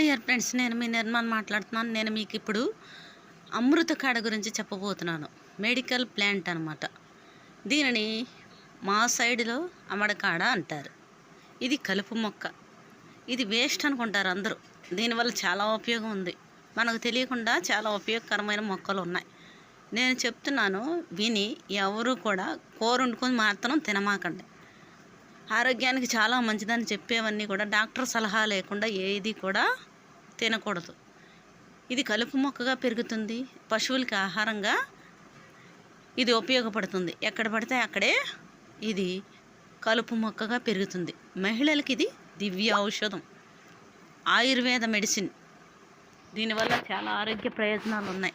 Dear friends, నేను మీ నిర్మల్ మాట్లాడుతున్నాను. నేను మీకు ఇప్పుడు అమృత కాడ గురించి చెప్పబోతున్నాను. మెడికల్ ప్లాంట్ అనమాట. దీనిని మా సైడ్లో అమడకాడ అంటారు. ఇది కలుపు మొక్క. ఇది వేస్ట్ అనుకుంటారు అందరూ. దీనివల్ల చాలా ఉపయోగం ఉంది. మనకు తెలియకుండా చాలా ఉపయోగకరమైన మొక్కలు ఉన్నాయి. నేను చెప్తున్నాను విని ఎవరు కూడా కూర వండుకొని మాత్రం తినమాకండి. ఆరోగ్యానికి చాలా మంచిదని చెప్పేవన్నీ కూడా డాక్టర్ సలహా లేకుండా ఏది కూడా తినకూడదు. ఇది కలుపు మొక్కగా పెరుగుతుంది. పశువులకి ఆహారంగా ఇది ఉపయోగపడుతుంది. ఎక్కడ పడితే అక్కడే ఇది కలుపు మొక్కగా పెరుగుతుంది. మహిళలకి ఇది దివ్య ఔషధం, ఆయుర్వేద మెడిసిన్. దీనివల్ల చాలా ఆరోగ్య ప్రయోజనాలు ఉన్నాయి.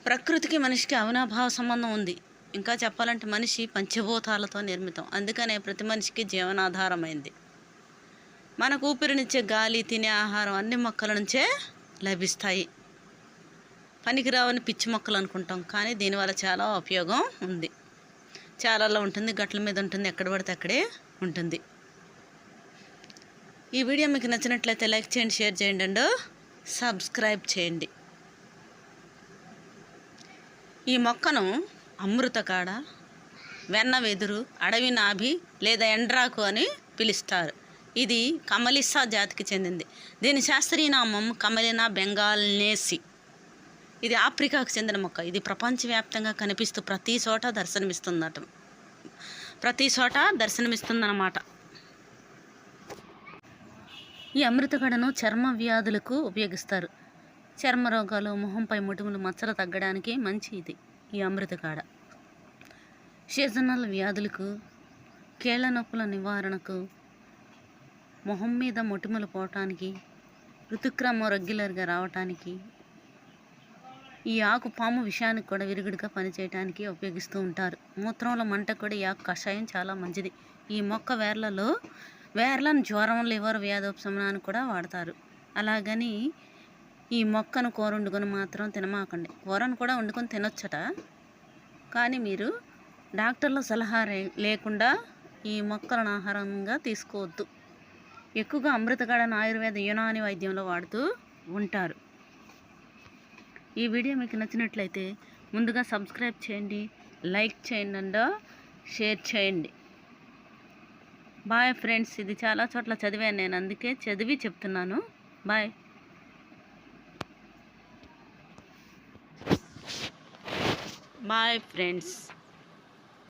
ప్రకృతికి మనిషికి అవినాభావ సంబంధం ఉంది. ఇంకా చెప్పాలంటే మనిషి పంచభూతాలతో నిర్మితం. అందుకనే ప్రతి మనిషికి జీవనాధారమైంది. మనకు ఊపిరినిచ్చే గాలి, తినే ఆహారం అన్ని మొక్కల నుంచే లభిస్తాయి. పనికిరావని పిచ్చి మొక్కలు అనుకుంటాం, కానీ దీనివల్ల చాలా ఉపయోగం ఉంది. చాలాలో ఉంటుంది, గట్ల మీద ఉంటుంది, ఎక్కడ పడితే అక్కడే ఉంటుంది. ఈ వీడియో మీకు నచ్చినట్లయితే లైక్ చేయండి, షేర్ చేయండి అండ్ సబ్స్క్రైబ్ చేయండి. ఈ మొక్కను అమృత కాడ, వెన్న వెదురు, అడవి నాభి లేదా ఎండ్రాకు అని పిలుస్తారు. ఇది కమలిసా జాతికి చెందింది. దీని శాస్త్రీయ నామం కమలినా బెంగాల్నేసి. ఇది ఆఫ్రికాకు చెందిన మొక్క. ఇది ప్రపంచవ్యాప్తంగా కనిపిస్తూ ప్రతి చోట దర్శనమిస్తుందన్నమాట. ఈ అమృతకాడను చర్మ వ్యాధులకు ఉపయోగిస్తారు. చర్మ రోగాలు, మొహంపై మొటిమలు, మచ్చలు తగ్గడానికి మంచి ఇది ఈ అమృతకాడ. సీజనల్ వ్యాధులకు, కీళ్ళ నొప్పుల నివారణకు, మొహం మీద మొటిమలు పోవటానికి, ఋతుక్రమం రెగ్యులర్గా రావటానికి, ఈ ఆకు పాము విషయానికి కూడా విరుగుడుగా పనిచేయడానికి ఉపయోగిస్తూ ఉంటారు. మూత్రంలో మంట కూడా ఈ ఆకు కషాయం చాలా మంచిది. ఈ మొక్క వేర్లను జ్వరం, లివర్ వ్యాధోపశమనానికి కూడా వాడతారు. అలాగని ఈ మొక్కను కూర వండుకొని మాత్రం తినమాకండి. కూరను కూడా వండుకొని తినొచ్చట, కానీ మీరు డాక్టర్ల సలహా లేకుండా ఈ మొక్కలను ఆహారంగా తీసుకోవద్దు. ఎక్కువగా అమృతకాడను ఆయుర్వేద, యునాని వైద్యంలో వాడుతూ ఉంటారు. ఈ వీడియో మీకు నచ్చినట్లయితే ముందుగా సబ్స్క్రైబ్ చేయండి, లైక్ చేయండి అండ్ షేర్ చేయండి. Bye friends. ఇది చాలా చోట్ల చదివాను నేను, అందుకే చదివి చెప్తున్నాను. బాయ్. Bye friends.